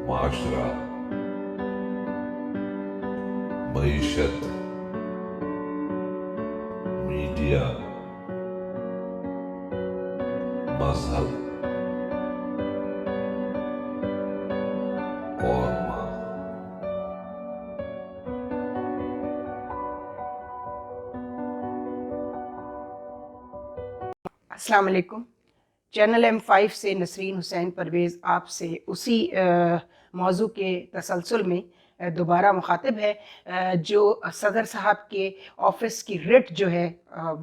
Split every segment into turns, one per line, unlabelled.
معاشرہ، معیشت، میڈیا، مذہب اور ماں۔
السلام علیکم۔ چینل M5 سے نسرین حسین پرویز آپ سے اسی موضوع کے تسلسل میں دوبارہ مخاطب ہے جو صدر صاحب کے آفس کی رٹ جو ہے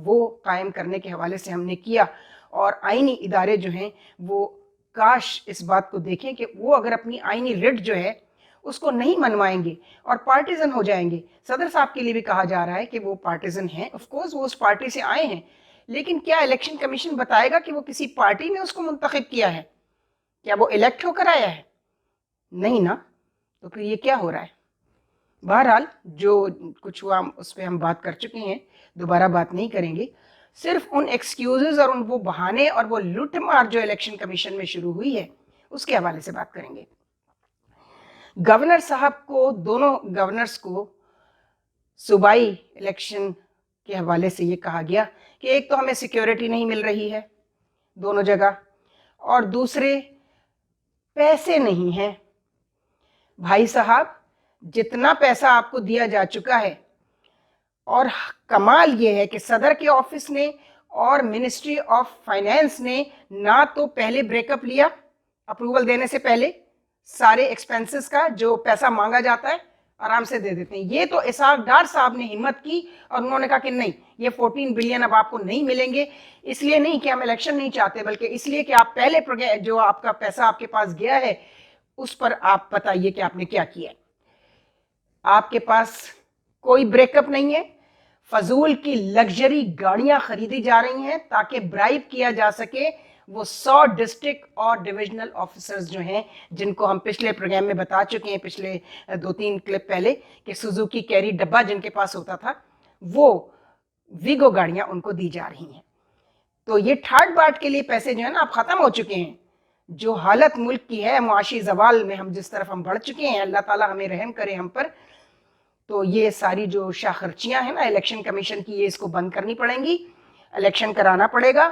وہ قائم کرنے کے حوالے سے ہم نے کیا، اور آئینی ادارے جو ہیں وہ کاش اس بات کو دیکھیں کہ وہ اگر اپنی آئینی رٹ جو ہے اس کو نہیں منوائیں گے اور پارٹیزن ہو جائیں گے۔ صدر صاحب کے لیے بھی کہا جا رہا ہے کہ وہ پارٹیزن ہیں، آف کورس وہ اس پارٹی سے آئے ہیں، لیکن کیا الیکشن کمیشن بتائے گا کہ وہ کسی پارٹی نے اس کو منتخب کیا ہے؟ کیا وہ الیکٹ ہو کر آیا ہے؟ نہیں نا، تو پھر یہ کیا ہو رہا ہے؟ بہرحال جو کچھ ہوا اس پہ ہم بات کر چکے ہیں، دوبارہ بات نہیں کریں گے۔ صرف ان ایکسکیوزز اور ان وہ بہانے اور وہ لوٹ مار جو الیکشن کمیشن میں شروع ہوئی ہے اس کے حوالے سے بات کریں گے۔ گورنر صاحب کو، دونوں گورنرز کو صوبائی الیکشن کے حوالے سے یہ کہا گیا کہ ایک تو ہمیں سیکیورٹی نہیں مل رہی ہے دونوں جگہ، اور دوسرے پیسے نہیں ہیں۔ بھائی صاحب، جتنا پیسہ آپ کو دیا جا چکا ہے، اور کمال یہ ہے کہ صدر کے آفس نے اور منسٹری آف فائنینس نے نہ تو پہلے بریک اپ لیا اپروول دینے سے پہلے، سارے ایکسپنسز کا جو پیسہ مانگا جاتا ہے آرام سے دے دیتے ہیں۔ یہ تو اسحاق ڈار صاحب نے ہمت کی اور انہوں نے کہا کہ نہیں، یہ 14 بلین اب آپ کو نہیں ملیں گے، اس لیے نہیں کہ ہم الیکشن نہیں چاہتے، بلکہ اس لیے کہ آپ پہلے جو آپ کا پیسہ آپ کے پاس گیا ہے اس پر آپ بتائیے کہ آپ نے کیا کیا ہے۔ آپ کے پاس کوئی بریک اپ نہیں ہے، فضول کی لگژری گاڑیاں خریدی جا رہی ہیں تاکہ برائب کیا جا سکے وہ 100 ڈسٹرکٹ اور ڈویژنل آفیسرز جو ہیں، جن کو ہم پچھلے پروگرام میں بتا چکے ہیں، پچھلے 2-3 کلپ پہلے، کہ سوزوکی کیری ڈبہ جن کے پاس ہوتا تھا وہ ویگو گاڑیاں ان کو دی جا رہی ہیں۔ تو یہ ٹھاٹ باٹ کے لیے پیسے جو ہیں نا اب ختم ہو چکے ہیں۔ جو حالت ملک کی ہے معاشی زوال میں ہم جس طرف ہم بڑھ چکے ہیں، اللہ تعالیٰ ہمیں رحم کرے ہم پر، تو یہ ساری جو شاہ خرچیاں ہیں نا الیکشن کمیشن کی، یہ اس کو بند کرنی پڑیں گی، الیکشن کرانا پڑے گا۔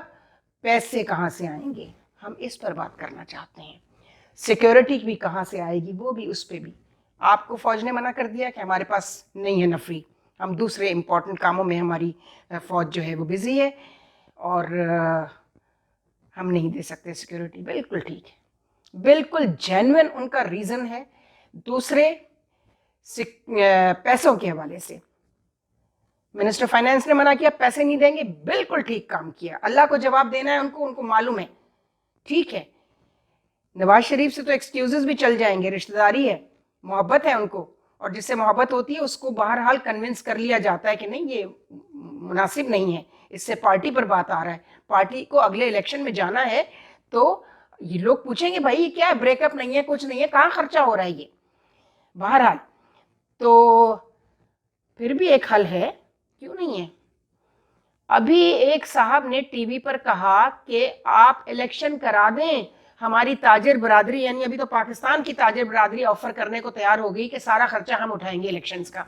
پیسے کہاں سے آئیں گے، ہم اس پر بات کرنا چاہتے ہیں۔ سیکیورٹی بھی کہاں سے آئے گی، وہ بھی، اس پہ بھی آپ کو فوج نے منع کر دیا کہ ہمارے پاس نہیں ہے نفری، ہم دوسرے امپورٹنٹ کاموں میں ہماری فوج جو ہے وہ بزی ہے اور ہم نہیں دے سکتے سیکیورٹی۔ بالکل ٹھیک ہے، بالکل جینوئن ان کا ریزن ہے۔ دوسرے پیسوں کے حوالے سے منسٹر فائنانس نے منع کیا، پیسے نہیں دیں گے، بالکل ٹھیک کام کیا، اللہ کو جواب دینا ہے ان کو معلوم ہے، ٹھیک ہے۔ نواز شریف سے تو ایکسکیوزز بھی چل جائیں گے، رشتہ داری ہے، محبت ہے ان کو، اور جس سے محبت ہوتی ہے اس کو بہرحال کنونس کر لیا جاتا ہے کہ نہیں یہ مناسب نہیں ہے، اس سے پارٹی پر بات آ رہا ہے، پارٹی کو اگلے الیکشن میں جانا ہے، تو یہ لوگ پوچھیں گے بھائی یہ کیا ہے، بریک اپ نہیں ہے، کچھ نہیں ہے، کہاں خرچہ ہو رہا ہے یہ۔ بہرحال تو پھر بھی ایک حل ہے، کیوں نہیں ہے؟ ابھی ایک صاحب نے ٹی وی پر کہا کہ آپ الیکشن کرا دیں، ہماری تاجر برادری، یعنی ابھی تو پاکستان کی تاجر برادری آفر کرنے کو تیار ہو گئی کہ سارا خرچہ ہم اٹھائیں گے الیکشنز کا۔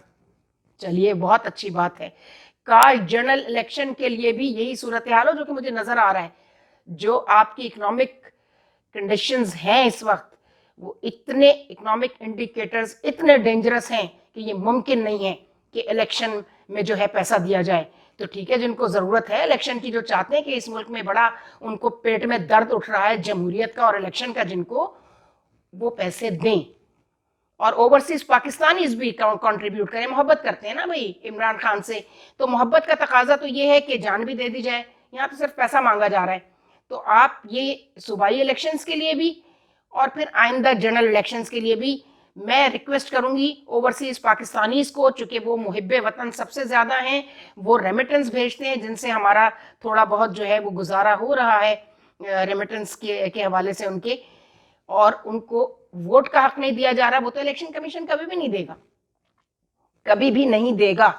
چلیے بہت اچھی بات ہے، کاش جنرل الیکشن کے لیے بھی یہی صورتحال ہو، جو کہ مجھے نظر آ رہا ہے۔ جو آپ کی اکنامک کنڈیشنز ہیں اس وقت، وہ اتنے اکنامک انڈیکیٹرز اتنے ڈینجرس ہیں کہ یہ ممکن نہیں ہے کہ الیکشن میں جو ہے پیسہ دیا جائے۔ تو ٹھیک ہے، جن کو ضرورت ہے الیکشن کی، جو چاہتے ہیں کہ اس ملک میں بڑا ان کو پیٹ میں درد اٹھ رہا ہے جمہوریت کا اور الیکشن کا، جن کو وہ پیسے دیں، اور اوورسیز پاکستانیز بھی کنٹریبیوٹ کریں۔ محبت کرتے ہیں نا بھائی عمران خان سے، تو محبت کا تقاضا تو یہ ہے کہ جان بھی دے دی جائے، یہاں تو صرف پیسہ مانگا جا رہا ہے۔ تو آپ یہ صوبائی الیکشنز کے لیے بھی اور پھر آئندہ جنرل الیکشنز کے لیے بھی میں ریکویسٹ کروں گی اوورسیز پاکستانیز کو، چونکہ وہ محب وطن سب سے زیادہ ہیں، وہ ریمیٹنس بھیجتے ہیں جن سے ہمارا تھوڑا بہت جو ہے وہ گزارا ہو رہا ہے، ریمیٹنس کے حوالے سے ان کے، اور ان کو ووٹ کا حق نہیں دیا جا رہا، وہ تو الیکشن کمیشن کبھی بھی نہیں دے گا، کبھی بھی نہیں دے گا۔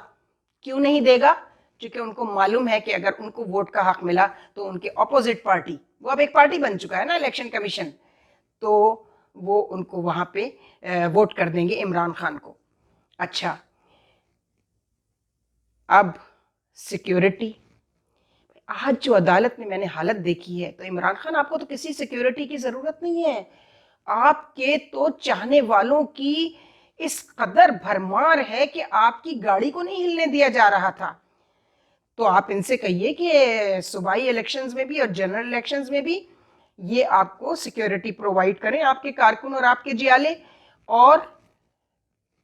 کیوں نہیں دے گا؟ کیونکہ ان کو معلوم ہے کہ اگر ان کو ووٹ کا حق ملا تو ان کے اپوزٹ پارٹی، وہ اب ایک پارٹی بن چکا ہے نا الیکشن کمیشن، تو وہ ان کو وہاں پہ ووٹ کر دیں گے عمران خان کو. اچھا اب سیکیورٹی، آج جو عدالت میں نے حالت دیکھی ہے تو عمران خان آپ کو تو کسی سیکیورٹی کی ضرورت نہیں ہے. آپ کے تو چاہنے والوں کی اس قدر بھرمار ہے کہ آپ کی گاڑی کو نہیں ہلنے دیا جا رہا تھا. تو آپ ان سے کہیے کہ صوبائی الیکشنز میں بھی اور جنرل الیکشنز میں بھی یہ آپ کو سیکیورٹی پرووائڈ کریں آپ کے کارکن اور آپ کے جیالے. اور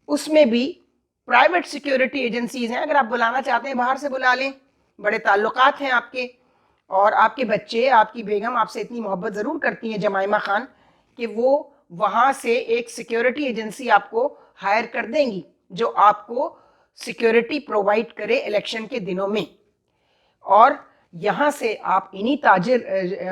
اس میں بھی پرائیویٹ سیکیورٹی ایجنسیز ہیں، اگر آپ بلانا چاہتے ہیں باہر سے بلا لیں، بڑے تعلقات ہیں آپ کے، اور آپ کے بچے، آپ کی بیگم آپ سے اتنی محبت ضرور کرتی ہیں جمائمہ خان کہ وہ وہاں سے ایک سیکیورٹی ایجنسی آپ کو ہائر کر دیں گی جو آپ کو سیکیورٹی پرووائڈ کرے الیکشن کے دنوں میں. اور یہاں سے آپ انہی تاجر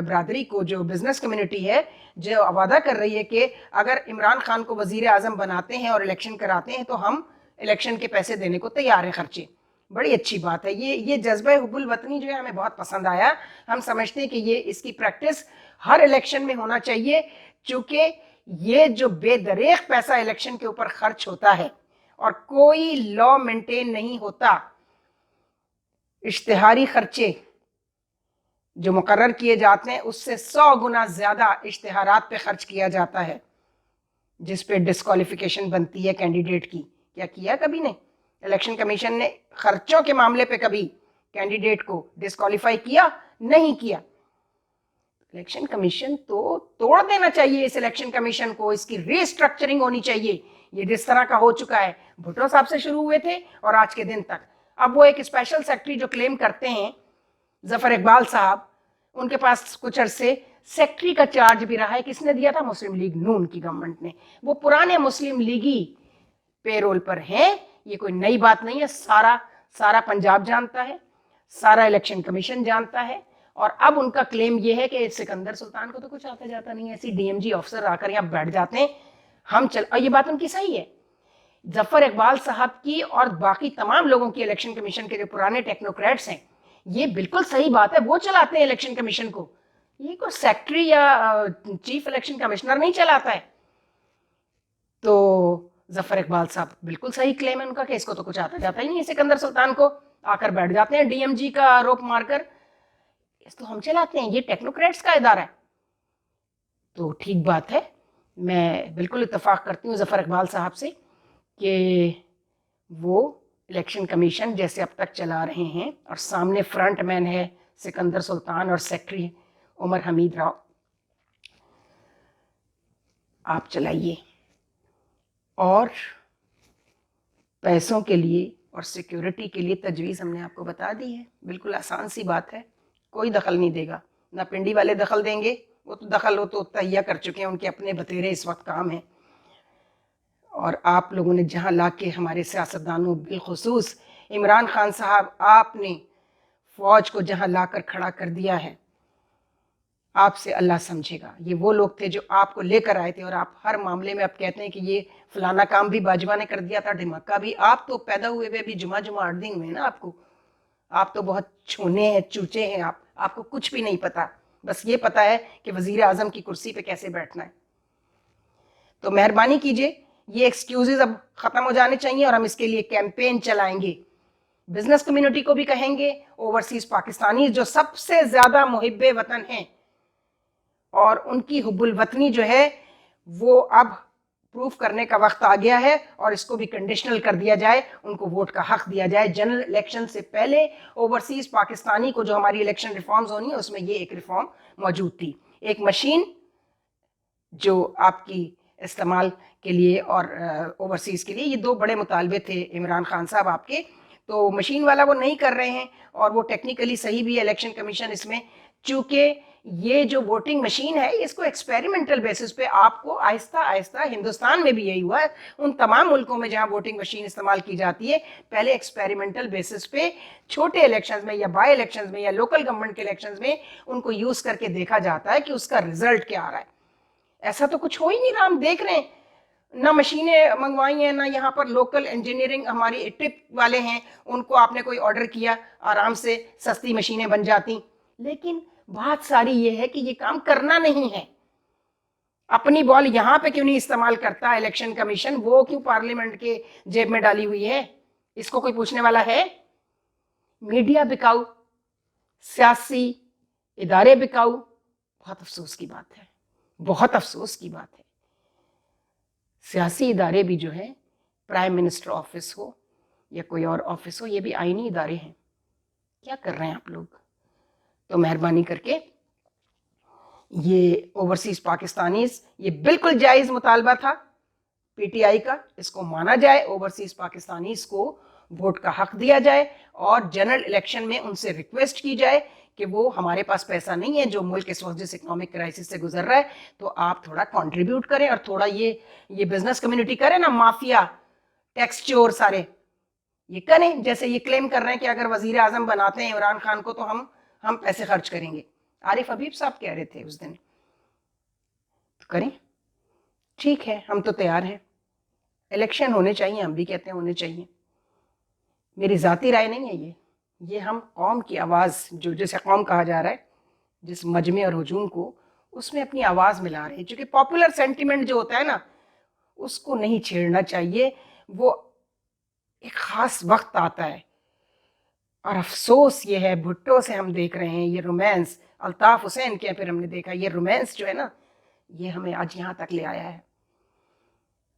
برادری کو، جو بزنس کمیونٹی ہے، جو وعدہ کر رہی ہے کہ اگر عمران خان کو وزیر اعظم بناتے ہیں اور الیکشن کراتے ہیں تو ہم الیکشن کے پیسے دینے کو تیار ہیں، خرچے. بڑی اچھی بات ہے. یہ جذبہ حب الوطنی جو ہے ہمیں بہت پسند آیا. ہم سمجھتے ہیں کہ یہ اس کی پریکٹس ہر الیکشن میں ہونا چاہیے، چونکہ یہ جو بے دریغ پیسہ الیکشن کے اوپر خرچ ہوتا ہے اور کوئی لا مینٹین نہیں ہوتا، اشتہاری خرچے جو مقرر کیے جاتے ہیں اس سے 100 گنا زیادہ اشتہارات پہ خرچ کیا جاتا ہے، جس پہ ڈسکوالیفیکیشن بنتی ہے کینڈیڈیٹ کی. کیا کبھی نہیں الیکشن کمیشن نے خرچوں کے معاملے پہ کبھی کینڈیڈیٹ کو ڈسکوالیفائی کیا؟ نہیں کیا. الیکشن کمیشن تو توڑ دینا چاہیے اس الیکشن کمیشن کو، اس کی ری اسٹرکچرنگ ہونی چاہیے. یہ جس طرح کا ہو چکا ہے، بھٹو صاحب سے شروع ہوئے تھے اور آج کے دن تک. اب وہ ایک اسپیشل سیکرٹری جو کلیم کرتے ہیں ظفر اقبال صاحب، ان کے پاس کچھ عرصے سیکرٹری کا چارج بھی رہا ہے. کس نے دیا تھا؟ مسلم لیگ نون کی گورنمنٹ نے. وہ پرانے مسلم لیگی پے رول پر ہیں، یہ کوئی نئی بات نہیں ہے. سارا پنجاب جانتا ہے، سارا الیکشن کمیشن جانتا ہے. اور اب ان کا کلیم یہ ہے کہ سکندر سلطان کو تو کچھ آتا جاتا نہیں ہے، ایسی ڈی ایم جی آفیسر آ کر یہاں بیٹھ جاتے ہیں. اور یہ بات ان کی صحیح ہے. ظفر اقبال صاحب کی اور باقی تمام لوگوں کی الیکشن کمیشن کے جو پرانے ٹیکنوکریٹس ہیں، یہ بالکل صحیح بات ہے، وہ چلاتے ہیں الیکشن کمیشن کو. یہ کوئی سیکرٹری یا چیف الیکشن کمشنر نہیں چلاتا ہے. تو ظفر اقبال صاحب بالکل صحیح کلیم ہے ان کا کہ اس کو تو کچھ آتا جاتا ہی نہیں ہے. سکندر سلطان کو آ کر بیٹھ جاتے ہیں ڈی ایم جی کا روپ مار کر، اس تو ہم چلاتے ہیں، یہ ٹیکنوکریٹس کا ادارہ ہے. تو ٹھیک بات ہے، میں بالکل اتفاق کرتی ہوں ظفر اقبال صاحب سے کہ وہ الیکشن کمیشن جیسے اب تک چلا رہے ہیں، اور سامنے فرنٹ مین ہے سکندر سلطان اور سیکرٹری عمر حمید راؤ، آپ چلائیے. اور پیسوں کے لیے اور سیکیورٹی کے لیے تجویز ہم نے آپ کو بتا دی ہے، بالکل آسان سی بات ہے. کوئی دخل نہیں دے گا، نہ پنڈی والے دخل دیں گے، وہ تو تہیا کر چکے ہیں، ان کے اپنے بتیرے اس وقت کام ہیں. اور آپ لوگوں نے جہاں لا کے ہمارے سیاستدانوں، بالخصوص عمران خان صاحب، آپ نے فوج کو جہاں لا کر کھڑا کر دیا ہے، آپ سے اللہ سمجھے گا. یہ وہ لوگ تھے جو آپ کو لے کر آئے تھے، اور آپ ہر معاملے میں آپ کہتے ہیں کہ یہ فلانا کام بھی باجوہ نے کر دیا تھا، ڈھمکا بھی. آپ تو پیدا ہوئے بھی جمعہ 8 دن ہوئے نا آپ کو. آپ تو بہت چھونے ہیں، چوچے ہیں. آپ کو کچھ بھی نہیں پتا، بس یہ پتا ہے کہ وزیر اعظم کی کرسی پہ کیسے بیٹھنا ہے. تو مہربانی کیجئے، یہ ایکسکیوزز اب ختم ہو جانے چاہیے، اور ہم اس کے لیے کیمپین چلائیں گے. بزنس کمیونٹی کو بھی کہیں گے، اوورسیز پاکستانی جو سب سے زیادہ محب وطن ہیں، اور ان کی حب الوطنی جو ہے وہ اب پروف کرنے کا وقت آ گیا ہے، اور اس کو بھی کنڈیشنل کر دیا جائے، ان کو ووٹ کا حق دیا جائے. جنرل الیکشن سے پہلے اوورسیز پاکستانی کو جو ہماری الیکشن ریفارمز ہونی ہے، اس میں یہ ایک ریفارم موجود تھی. ایک مشین جو آپ کی استعمال کے لیے اور اوورسیز کے لیے، یہ 2 بڑے مطالبے تھے عمران خان صاحب آپ کے. تو مشین والا وہ نہیں کر رہے ہیں، اور وہ ٹیکنیکلی صحیح بھی ہے الیکشن کمیشن اس میں، چونکہ یہ جو ووٹنگ مشین ہے اس کو ایکسپیریمنٹل بیسس پہ آپ کو آہستہ آہستہ، ہندوستان میں بھی یہی ہوا ہے، ان تمام ملکوں میں جہاں ووٹنگ مشین استعمال کی جاتی ہے، پہلے ایکسپیریمنٹل بیسس پہ چھوٹے الیکشنز میں یا بائی الیکشنز میں یا لوکل گورنمنٹ کے الیکشنز میں ان کو یوز کر کے دیکھا جاتا ہے کہ اس کا رزلٹ کیا آ رہا ہے. ایسا تو کچھ ہو ہی نہیں رہا، ہم دیکھ رہے ہیں. نہ مشینیں منگوائی ہیں، نہ یہاں پر لوکل انجینئرنگ ہماری ٹپ والے ہیں، ان کو آپ نے کوئی آرڈر کیا، آرام سے سستی مشینیں بن جاتی. لیکن بات ساری یہ ہے کہ یہ کام کرنا نہیں ہے. اپنی بال یہاں پہ کیوں نہیں استعمال کرتا الیکشن کمیشن؟ وہ کیوں پارلیمنٹ کے جیب میں ڈالی ہوئی ہے؟ اس کو کوئی پوچھنے والا ہے؟ میڈیا بکاؤ، سیاسی ادارے بکاؤ، بہت افسوس کی بات ہے، بہت افسوس کی بات ہے۔ سیاسی ادارے بھی جو ہیں، پرائم منسٹر آفس ہو یا کوئی اور آفس ہو، یہ بھی آئینی ادارے ہیں۔ کیا کر رہے ہیں آپ لوگ؟ تو مہربانی کر کے یہ اوورسیز پاکستانیز، یہ بالکل جائز مطالبہ تھا پی ٹی آئی کا، اس کو مانا جائے، اوورسیز پاکستانیز کو ووٹ کا حق دیا جائے، اور جنرل الیکشن میں ان سے ریکویسٹ کی جائے کہ وہ ہمارے پاس پیسہ نہیں ہے، جو ملک اس وقت جس اکنامک کرائسس سے گزر رہا ہے، تو آپ تھوڑا کنٹریبیوٹ کریں، اور تھوڑا یہ بزنس کمیونٹی کرے نا، مافیا ٹیکس چور سارے یہ کریں، جیسے یہ کلیم کر رہے ہیں کہ اگر وزیر اعظم بناتے ہیں عمران خان کو تو ہم پیسے خرچ کریں گے۔ عارف حبیب صاحب کہہ رہے تھے اس دن، تو کریں، ٹھیک ہے، ہم تو تیار ہیں، الیکشن ہونے چاہیے، ہم بھی کہتے ہیں ہونے چاہیے، میری ذاتی رائے نہیں ہے یہ ہم قوم کی آواز، جو جسے قوم کہا جا رہا ہے، جس مجمع اور ہجوم کو، اس میں اپنی آواز ملا رہے ہیں، چونکہ پاپولر سینٹیمنٹ جو ہوتا ہے نا، اس کو نہیں چھیڑنا چاہیے، وہ ایک خاص وقت آتا ہے۔ اور افسوس یہ ہے، بھٹو سے ہم دیکھ رہے ہیں یہ رومانس، الطاف حسین کے پھر ہم نے دیکھا یہ رومانس جو ہے نا، یہ ہمیں آج یہاں تک لے آیا ہے۔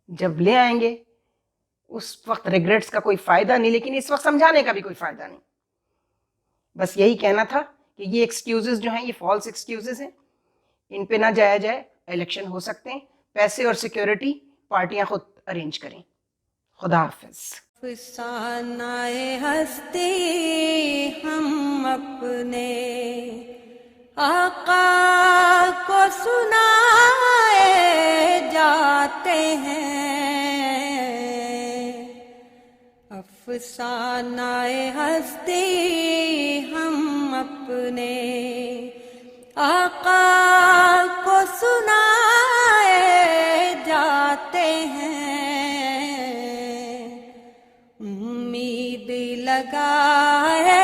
جب لے آئیں گے اس وقت ریگریٹس کا کوئی فائدہ نہیں، لیکن اس وقت سمجھانے کا بھی کوئی فائدہ نہیں۔ بس یہی کہنا تھا کہ یہ ایکسکیوزز جو ہیں، یہ فالس ایکسکیوزز ہیں، ان پہ نہ جایا جائے، الیکشن ہو سکتے ہیں، پیسے اور سیکیورٹی پارٹیاں خود ارینج کریں۔ خدا حافظ۔
افسانۂ ہستی ہم اپنے آقا کو سنائے جاتے ہیں، افسانۂ ہستی ہم اپنے آقا کو سنائے جاتے ہیں، امید لگائے